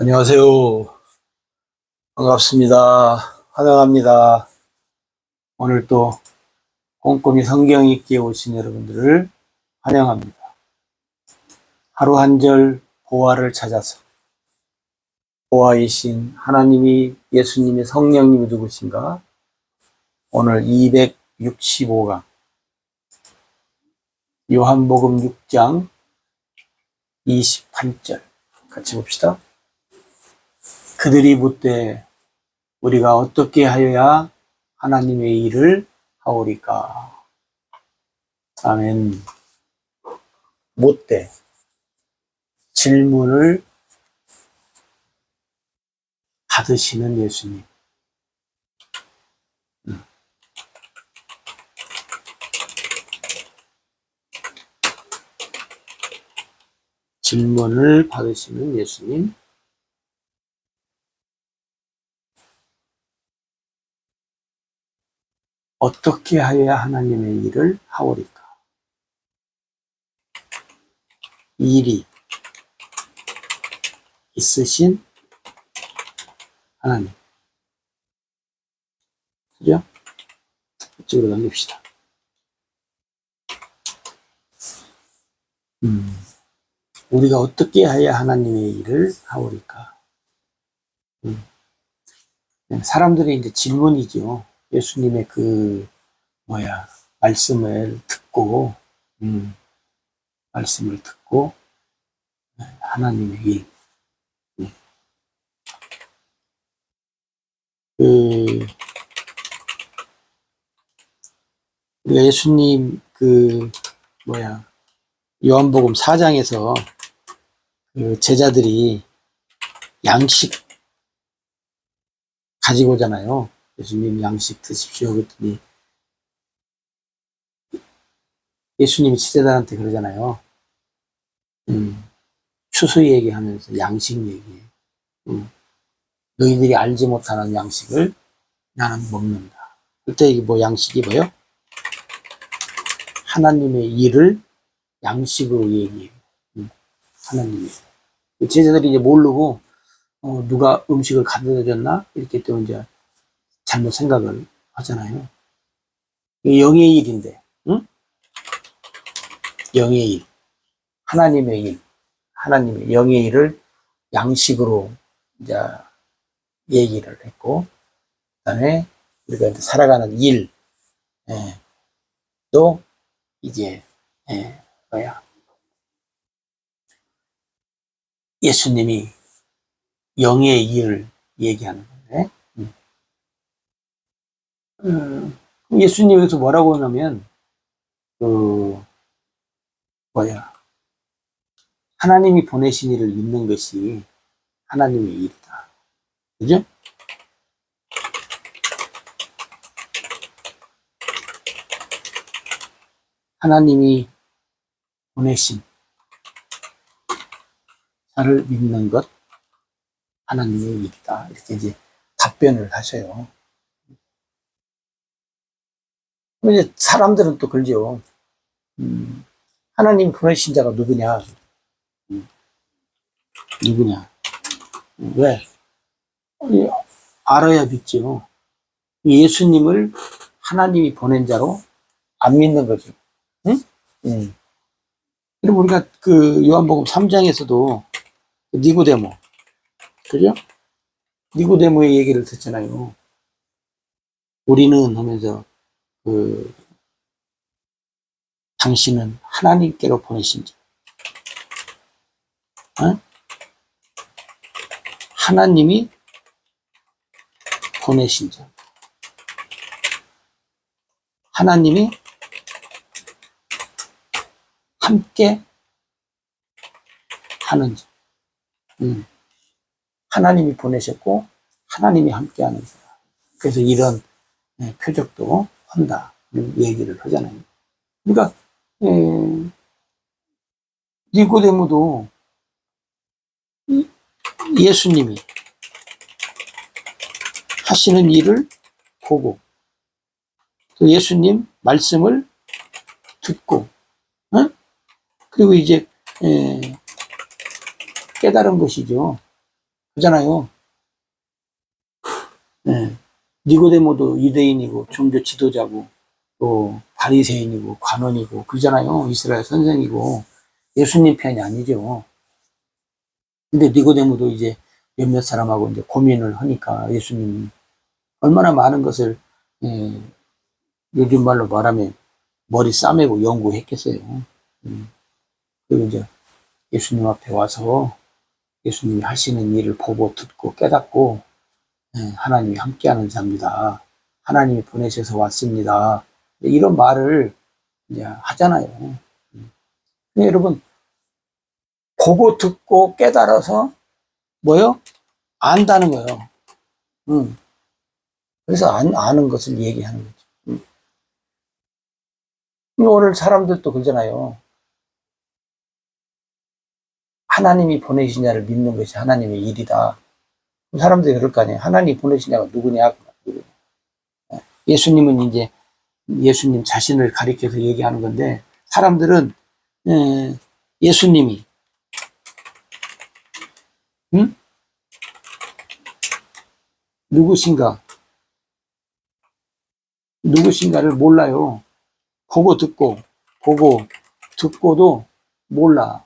안녕하세요. 반갑습니다. 환영합니다. 오늘 또 꼼꼼히 성경 읽기에 오신 여러분들을 환영합니다. 하루 한 절 보화를 찾아서 보화이신 하나님이 예수님의 성령님이 누구신가? 오늘 265강 요한복음 6장 28절 같이 봅시다. 그들이 묻되 우리가 어떻게 하여야 하나님의 일을 하오리까? 아멘. 묻되 질문을 받으시는 예수님. 질문을 받으시는 예수님. 어떻게 하여야 하나님의 일을 하오리까? 일이 있으신 하나님. 그죠? 이쪽으로 넘깁시다. 우리가 어떻게 해야 하나님의 일을 하오리까? 사람들이 이제 질문이죠. 예수님의 말씀을 듣고, 말씀을 듣고, 하나님의 일. 우리가 예수님 요한복음 4장에서 제자들이 양식 가지고 오잖아요. 예수님 양식 드십시오. 그랬더니 예수님이 제자들한테 그러잖아요. 추수 얘기하면서 양식 얘기. 너희들이 알지 못하는 양식을 나는 먹는다. 그때 이게 양식이 뭐요? 하나님의 일을 양식으로 얘기해요. 하나님의. 제자들이 이제 모르고, 누가 음식을 가져다 줬나? 이렇게 또 이제 잘못 생각을 하잖아요. 영의 일인데, 응? 영의 일. 하나님의 일. 하나님의 영의 일을 양식으로 이제 얘기를 했고, 그 다음에 우리가 이제 살아가는 일, 또 이제, 예수님이 영의 일을 얘기하는 건데, 예수님이 여기서 뭐라고 하냐면, 하나님이 보내신 일을 믿는 것이 하나님의 일이다. 그죠? 하나님이 보내신 자를 믿는 것, 하나님의 일이다. 이렇게 이제 답변을 하셔요. 이제 사람들은 또 그러죠. 하나님 보내신 자가 누구냐? 누구냐? 왜? 알아야 믿죠. 예수님을 하나님이 보낸 자로 안 믿는 거죠. 응? 그럼 우리가 요한복음 3장에서도 니고데모, 그죠? 니고데모의 얘기를 듣잖아요. 우리는 하면서 당신은 하나님께로 보내신 자. 하나님이 보내신 자. 하나님이 함께 하는 자. 하나님이 보내셨고 하나님이 함께 하는 자. 그래서 이런 표적도 한다. 얘기를 하잖아요. 그러니까 니고데모도 예수님이 하시는 일을 보고 또 예수님 말씀을 듣고 그리고 이제 깨달은 것이죠. 그잖아요. 예. 니고데모도 유대인이고 종교 지도자고 또 바리새인이고 관원이고 그잖아요. 이스라엘 선생이고 예수님 편이 아니죠. 근데 니고데모도 이제 몇몇 사람하고 이제 고민을 하니까 예수님 얼마나 많은 것을 예, 요즘 말로 말하면 머리 싸매고 연구했겠어요. 그리고 이제 예수님 앞에 와서 예수님이 하시는 일을 보고 듣고 깨닫고 하나님이 함께하는 자입니다. 하나님이 보내셔서 왔습니다. 이런 말을 이제 하잖아요. 근데 여러분 보고 듣고 깨달아서 뭐요? 안다는 거예요. 그래서 아는 것을 얘기하는 거죠. 오늘 사람들도 그러잖아요. 하나님이 보내신 자를 믿는 것이 하나님의 일이다. 사람들이 그럴 거 아니에요. 하나님이 보내신 자가 누구냐? 예수님은 이제 예수님 자신을 가리켜서 얘기하는 건데 사람들은 예수님이 누구신가를 몰라요. 보고 듣고도 몰라.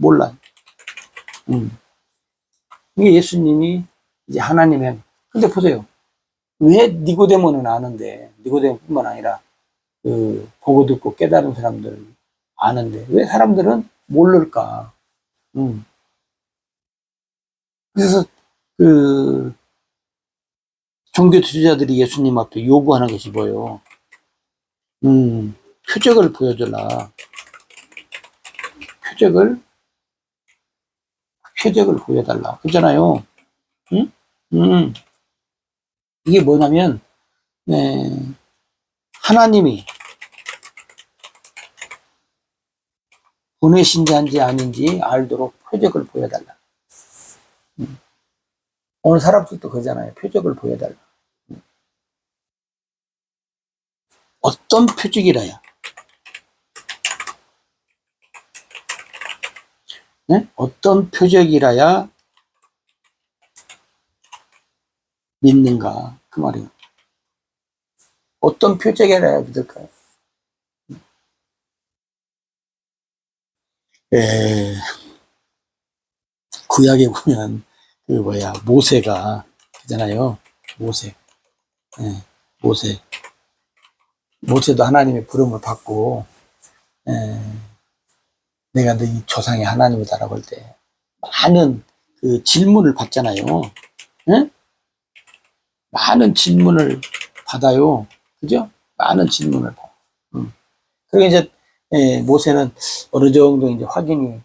몰라. 이게 예수님이 이제 하나님의, 근데 보세요. 왜 니고데모는 아는데, 니고데모뿐만 아니라, 보고 듣고 깨달은 사람들 아는데, 왜 사람들은 모를까? 그래서, 종교 지도자들이 예수님 앞에 요구하는 것이 뭐예요? 표적을 보여달라. 표적을 보여달라. 그렇잖아요. 이게 뭐냐면, 하나님이 보내신 자인지 아닌지 알도록 표적을 보여달라. 오늘 사람들도 그러잖아요. 표적을 보여달라. 어떤 표적이라야? 네? 어떤 표적이라야 믿는가? 그 말이에요. 어떤 표적이라야 믿을까요? 구약에 보면 모세가 있잖아요. 모세도 하나님의 부름을 받고 내가 너희 조상의 하나님이다라고 할 때 많은 그 질문을 받잖아요. 많은 질문을 받아요. 그죠? 많은 질문을 받아. 그리고 이제 모세는 어느 정도 이제 확인이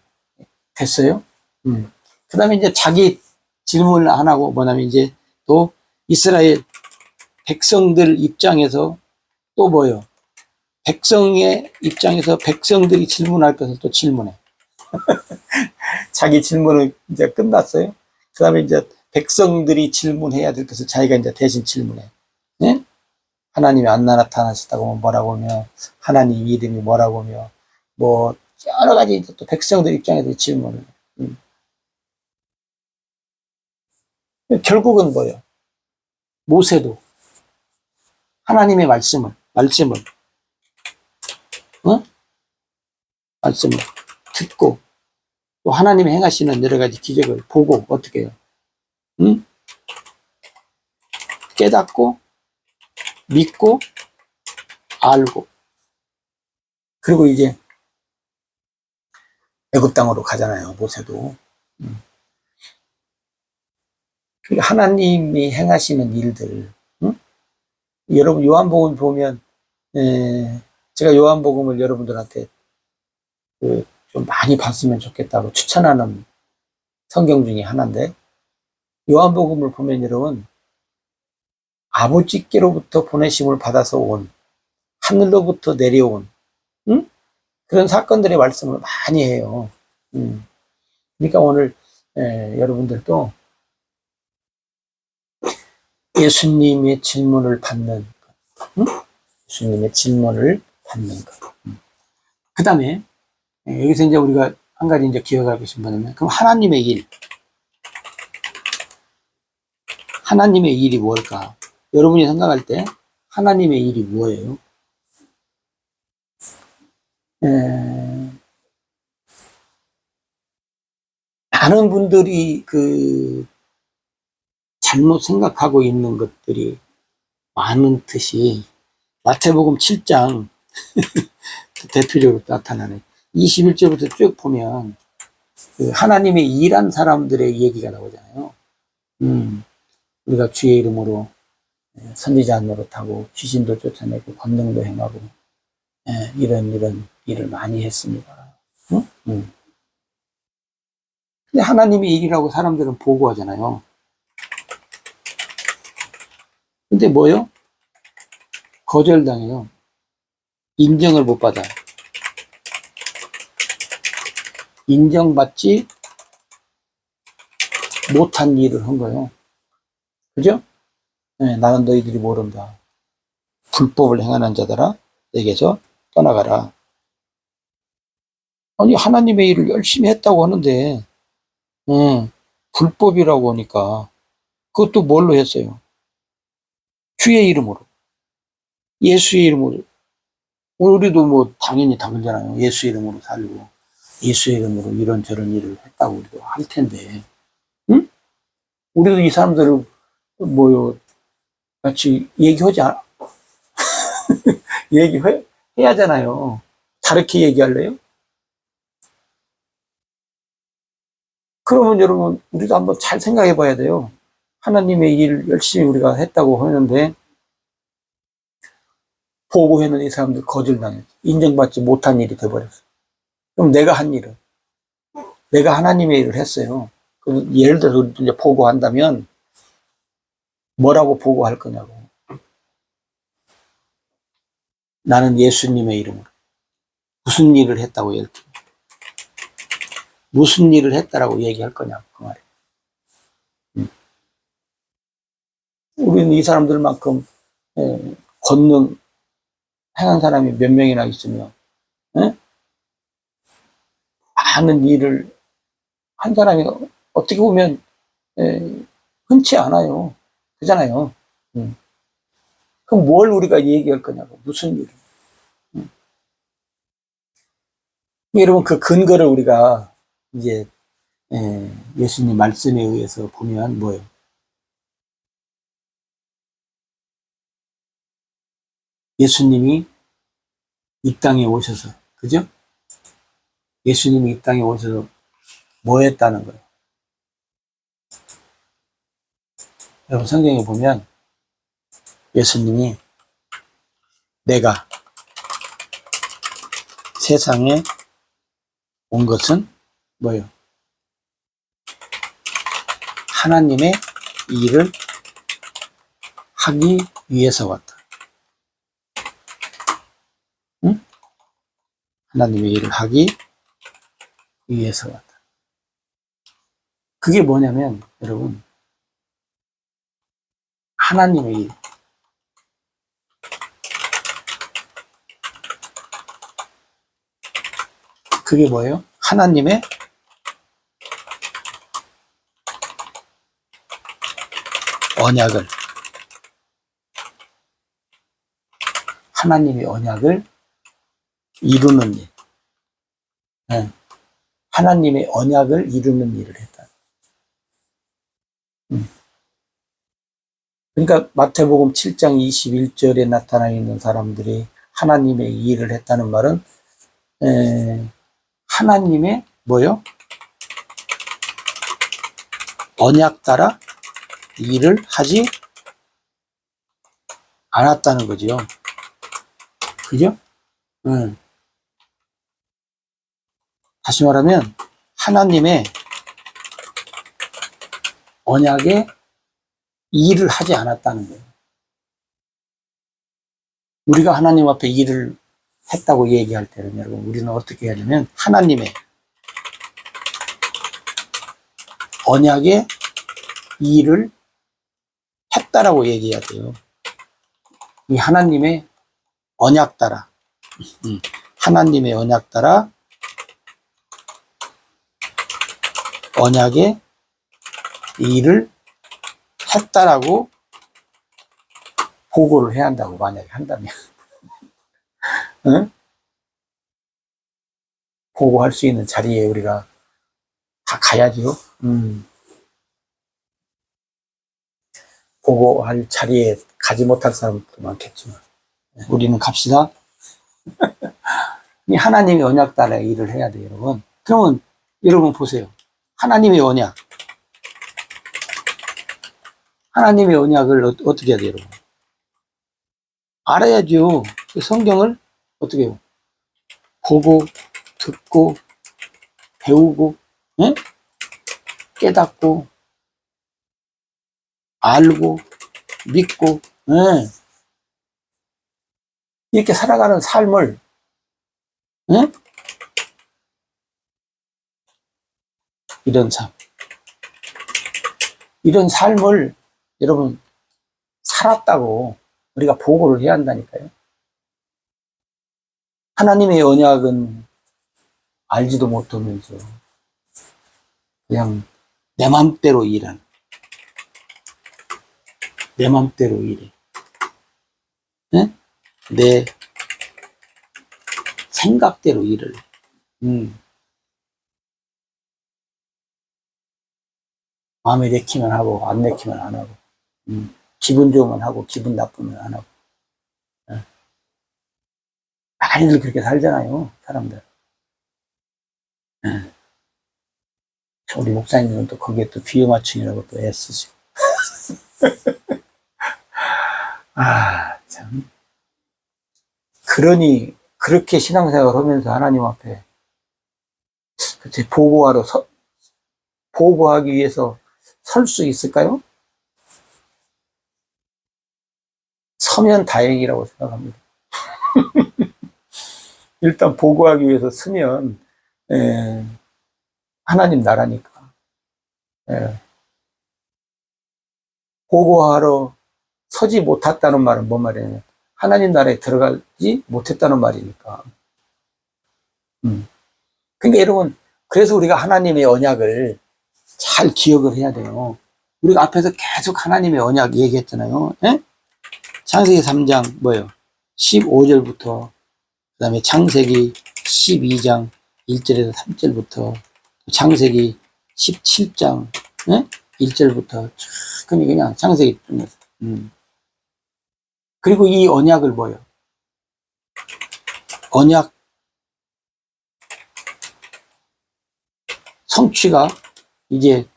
됐어요. 그 다음에 이제 자기 질문을 안 하고 뭐냐면 이제 또 이스라엘 백성들 입장에서 또 뭐요? 백성의 입장에서 백성들이 질문할 것을 또 질문해. 자기 질문을 이제 끝났어요. 그 다음에 이제 백성들이 질문해야 될 것을 자기가 이제 대신 질문해. 네? 하나님이 안 나타나셨다고 뭐라고 하며, 하나님 이름이 뭐라고 하며, 뭐, 여러 가지 또 백성들 입장에서 질문을 해. 결국은 뭐예요? 모세도 하나님의 말씀을 듣고 또 하나님이 행하시는 여러 가지 기적을 보고 어떻게 해요? 깨닫고 믿고 알고 그리고 이제 애굽 땅으로 가잖아요. 모세도. 하나님이 행하시는 일들. 여러분 요한복음 보면 제가 요한복음을 여러분들한테 좀 많이 봤으면 좋겠다고 추천하는 성경 중에 하나인데 요한복음을 보면 여러분 아버지께로부터 보내심을 받아서 온 하늘로부터 내려온 그런 사건들의 말씀을 많이 해요. 그러니까 오늘 여러분들도 예수님의 질문을 받는 것, 예수님의 질문을 받는 것. 그 다음에 여기서 이제 우리가 한 가지 이제 기억할 것이 뭐냐면 그럼 하나님의 일, 하나님의 일이 뭘까? 여러분이 생각할 때 하나님의 일이 뭐예요? 많은 분들이 잘못 생각하고 있는 것들이 많은 듯이 마태복음 7장 대표적으로 나타나네. 21절부터 쭉 보면 하나님의 일한 사람들의 얘기가 나오잖아요. 우리가 주의 이름으로 선지자 노릇하고 귀신도 쫓아내고 권능도 행하고 이런 일을 많이 했습니다. 근데 하나님의 일이라고 사람들은 보고하잖아요. 근데 뭐요? 거절당해요. 인정을 못 받아요. 인정받지 못한 일을 한 거예요. 그죠? 네, 나는 너희들이 모른다. 불법을 행하는 자들아, 내게서 떠나가라. 아니, 하나님의 일을 열심히 했다고 하는데, 불법이라고 하니까, 그것도 뭘로 했어요? 주의 이름으로. 예수의 이름으로. 우리도 뭐, 당연히 다 그러잖아요. 예수 이름으로 살고, 예수의 이름으로 이런저런 일을 했다고 우리도 할 텐데, 응? 우리도 이 사람들을, 같이 얘기하지 얘기해야 하잖아요. 다르게 얘기할래요? 그러면 여러분, 우리도 한번 잘 생각해 봐야 돼요. 하나님의 일 열심히 우리가 했다고 하는데, 보고했는 이 사람들 거절당했어. 인정받지 못한 일이 돼버렸어. 그럼 내가 한 일은? 내가 하나님의 일을 했어요. 그럼 예를 들어서 이제 보고한다면, 뭐라고 보고할 거냐고. 나는 예수님의 이름으로. 무슨 일을 했다고 이렇게. 무슨 일을 했다라고 얘기할 거냐고, 그 말이에요. 우리는 이 사람들만큼, 권능, 행한 사람이 몇 명이나 있으며, 많은 일을 한 사람이 어떻게 보면, 흔치 않아요. 그잖아요. 그럼 뭘 우리가 얘기할 거냐고, 무슨 일. 여러분, 그 근거를 우리가 이제, 예수님 말씀에 의해서 보면 뭐예요? 예수님이 이 땅에 오셔서, 그죠? 예수님이 이 땅에 오셔서 뭐 했다는 거예요? 여러분, 성경에 보면 예수님이 내가 세상에 온 것은 뭐예요? 하나님의 일을 하기 위해서 왔다. 응? 하나님의 일을 하기 위해서 왔다. 그게 뭐냐면, 여러분, 하나님의 일. 그게 뭐예요? 하나님의 언약을, 하나님의 언약을 이루는 일. 네. 하나님의 언약을 이루는 일을 했다. 그러니까 마태복음 7장 21절에 나타나 있는 사람들이 하나님의 일을 했다는 말은 하나님의 뭐요? 언약 따라 일을 하지 않았다는 거죠. 그죠? 다시 말하면 하나님의 언약에 일을 하지 않았다는 거예요. 우리가 하나님 앞에 일을 했다고 얘기할 때는 여러분, 우리는 어떻게 해야 되냐면 하나님의 언약에 일을 했다라고 얘기해야 돼요. 이 하나님의 언약 따라, 하나님의 언약 따라 언약에 일을 했다라고 보고를 해야 한다고, 만약에 한다면. 응? 보고할 수 있는 자리에 우리가 다 가야지요. 보고할 자리에 가지 못할 사람도 많겠지만, 우리는 갑시다. 이 하나님의 언약 따라 일을 해야 돼요, 여러분. 그러면 여러분 보세요. 하나님의 언약. 하나님의 언약을 어떻게 해야 돼요, 여러분? 알아야죠. 성경을 어떻게 해요? 보고, 듣고, 배우고, 예? 깨닫고, 알고, 믿고, 예? 이렇게 살아가는 삶을, 예? 이런 삶. 이런 삶을 여러분 살았다고 우리가 보고를 해야 한다니까요. 하나님의 언약은 알지도 못하면서 그냥 내 맘대로 일하는, 내 맘대로 일해. 네? 내 생각대로 일을. 마음에 내키면 하고 안 내키면 안 하고, 기분 좋으면 하고 기분 나쁘면 안 하고. 네. 많이들 그렇게 살잖아요, 사람들. 네. 우리 목사님은 또 거기에 또 비유 맞춤이라고 또 애쓰시고. 아, 참. 그러니, 그렇게 신앙생활을 하면서 하나님 앞에, 보고하기 위해서 설 수 있을까요? 서면 다행이라고 생각합니다. 일단 보고하기 위해서 서면, 하나님 나라니까. 보고하러 서지 못했다는 말은 뭔 말이냐면, 하나님 나라에 들어가지 못했다는 말이니까. 그러니까 여러분, 그래서 우리가 하나님의 언약을 잘 기억을 해야 돼요. 우리가 앞에서 계속 하나님의 언약 얘기했잖아요. 예? 창세기 3장 뭐예요? 15절부터, 그 다음에 창세기 12장 1절에서 3절부터, 창세기 17장 1절부터 그냥 창세기 중에서. 그리고 이 언약을 뭐예요? 언약 성취가 이제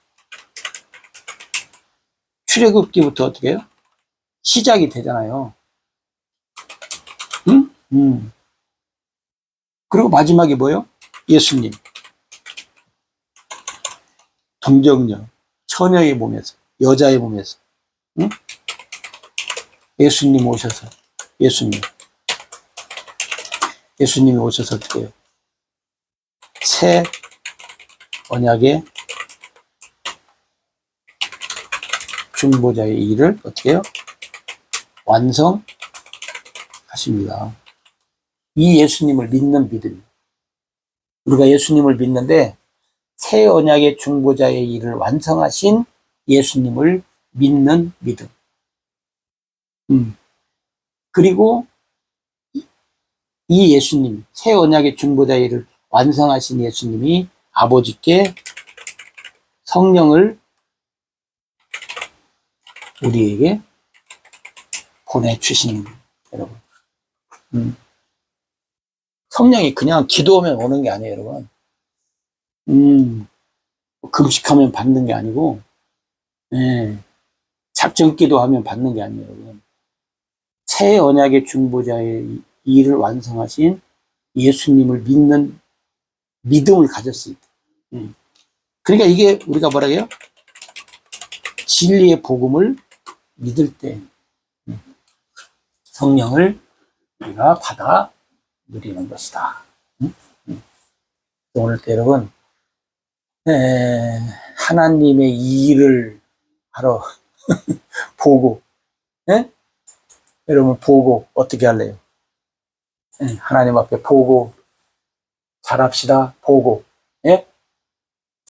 출애굽기부터 어떻게 해요? 시작이 되잖아요. 그리고 마지막에 뭐예요? 예수님. 동정녀, 처녀의 몸에서, 여자의 몸에서, 예수님 오셔서, 예수님이 오셔서 어떻게 해요? 새 언약의 중보자의 일을 어떻게 해요? 완성하십니다. 이 예수님을 믿는 믿음. 우리가 예수님을 믿는데 새 언약의 중보자의 일을 완성하신 예수님을 믿는 믿음. 그리고 이 예수님, 새 언약의 중보자의 일을 완성하신 예수님이 아버지께 성령을 우리에게 보내주시는 거예요, 여러분. 성령이 그냥 기도하면 오는 게 아니에요, 여러분. 금식하면 받는 게 아니고, 작정 기도하면 받는 게 아니에요, 여러분. 새 언약의 중보자의 일을 완성하신 예수님을 믿는 믿음을 가졌을 때. 그러니까 이게 우리가 뭐라 해요? 진리의 복음을 믿을 때 성령을 우리가 받아 누리는 것이다. 오늘 때 여러분, 하나님의 일을 하러 보고, 여러분 보고 어떻게 할래요? 하나님 앞에 보고 잘합시다. 보고